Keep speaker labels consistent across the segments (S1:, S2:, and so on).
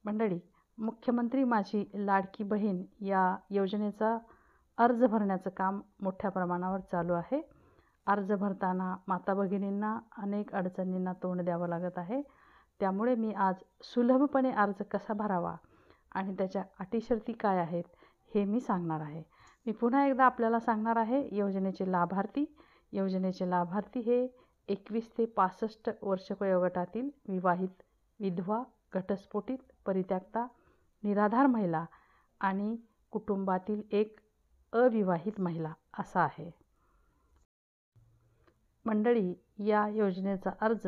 S1: मंडळी, मुख्यमंत्री माझी लाडकी बहीण या योजनेचा अर्ज भरण्याचं काम मोठ्या प्रमाणावर चालू आहे. अर्ज भरताना माता भगिनींना अनेक अडचणींना तोंड द्यावं लागत आहे. त्यामुळे मी आज सुलभपणे अर्ज कसा भरावा आणि त्याच्या अटी-शर्ती काय आहेत हे मी सांगणार आहे. मी पुन्हा एकदा आपल्याला सांगणार आहे, योजनेचे लाभार्थी हे 21 ते 65 वर्ष वयोगटातील विवाहित, विधवा, घटस्फोटित, परित्यक्ता, निराधार महिला आणि कुटुंबातील एक अविवाहित महिला असा आहे. मंडळी, या योजनेचा अर्ज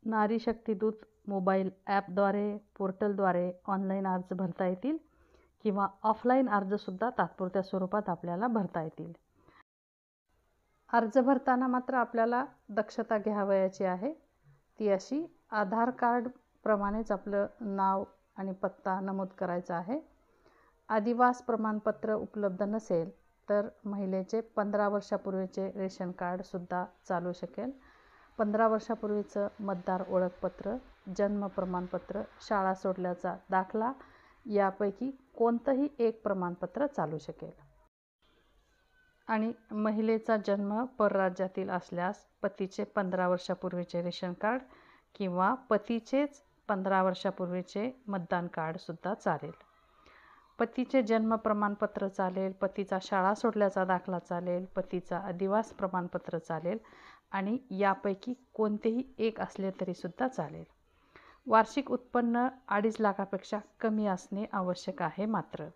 S1: नारी शक्ती दूत मोबाईल ॲपद्वारे, पोर्टलद्वारे ऑनलाईन अर्ज भरता येतील किंवा ऑफलाईन अर्जसुद्धा तात्पुरत्या स्वरूपात आपल्याला भरता येतील. अर्ज भरताना मात्र आपल्याला दक्षता घ्यावयाची आहे. ती अशी: आधार कार्ड प्रमाणेच आपलं नाव आणि पत्ता नमूद करायचा आहे. आदिवास प्रमाणपत्र उपलब्ध नसेल तर महिलेचे 15 वर्षापूर्वीचे रेशन कार्डसुद्धा चालू शकेल. 15 वर्षापूर्वीचं मतदार ओळखपत्र, जन्म प्रमाणपत्र, शाळा सोडल्याचा दाखला यापैकी कोणतंही एक प्रमाणपत्र चालू शकेल. आणि महिलेचा जन्म परराज्यातील असल्यास पतीचे 15 वर्षापूर्वीचे रेशन कार्ड किंवा पतीचेच 15 वर्षापूर्वीचे मतदान कार्डसुद्धा चालेल. पतीचे जन्म प्रमाणपत्र चालेल, पतीचा शाळा सोडल्याचा दाखला चालेल, पतीचा आदिवास प्रमाणपत्र चालेल आणि यापैकी कोणतेही एक असले तरीसुद्धा चालेल. वार्षिक उत्पन्न 2.5 लाखापेक्षा कमी असणे आवश्यक आहे. मात्र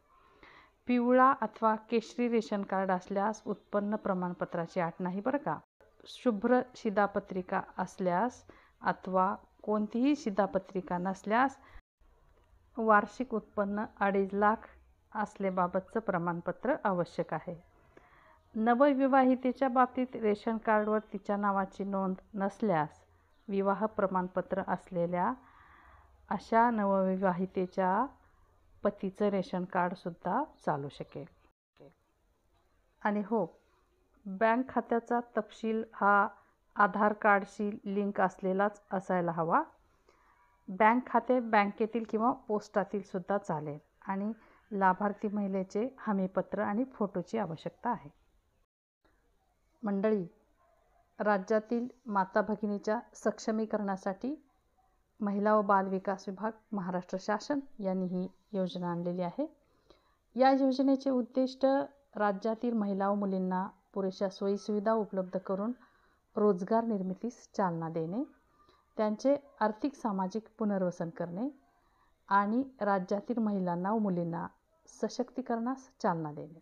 S1: पिवळा अथवा केशरी रेशन कार्ड असल्यास उत्पन्न प्रमाणपत्राची अट नाही बरं का. शुभ्र शिधापत्रिका असल्यास अथवा कोणतीही शिधापत्रिका नसल्यास वार्षिक उत्पन्न 2.5 लाख असलेबाबतचं प्रमाणपत्र आवश्यक आहे. नवविवाहितेच्या बाबतीत रेशन कार्डवर तिच्या नावाची नोंद नसल्यास विवाह प्रमाणपत्र असलेल्या अशा नवविवाहितेच्या पतीचं रेशन कार्डसुद्धा चालू शकेल. आणि हो, बँक खात्याचा तपशील हा आधार कार्डशी लिंक असलेलाच असायला हवा. बँक खाते बँकेतील किंवा पोस्टातील सुद्धा चालेल. आणि लाभार्थी महिलेचे हमीपत्र आणि फोटोची आवश्यकता आहे. मंडळी, राज्यातील माता भगिनीच्या सक्षमीकरणासाठी महिला व बाल विकास विभाग, महाराष्ट्र शासन यांनी ही योजना आणलेली आहे. या योजनेचे उद्दिष्ट राज्यातील महिला व मुलींना पुरेशा सोयीसुविधा उपलब्ध करून रोजगार निर्मितीस चालना देणे, त्यांचे आर्थिक सामाजिक पुनर्वसन करणे आणि राज्यातील महिलांना व मुलींना सशक्तीकरणास चालना देणे.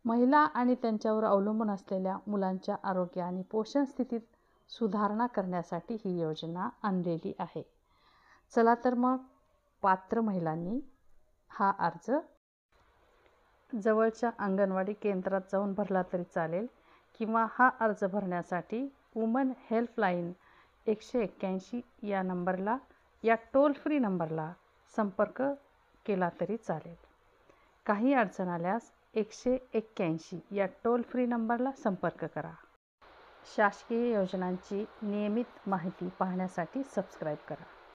S1: महिला आणि त्यांच्यावर अवलंबून असलेल्या मुलांच्या आरोग्य आणि पोषण स्थितीत सुधारणा करण्यासाठी ही योजना आणलेली आहे. चला तर मग, पात्र महिलांनी हा अर्ज जवळच्या अंगणवाडी केंद्रात जाऊन भरला तरी चालेल किंवा हा अर्ज भरण्यासाठी वुमन हेल्पलाईन 181 या नंबरला, या टोल फ्री नंबरला संपर्क केला तरी चालेल. काही अडचण आल्यास 181 या टोल फ्री नंबरला संपर्क करा. शासकीय योजनांची नियमित माहिती पाहण्यासाठी सबस्क्राईब करा.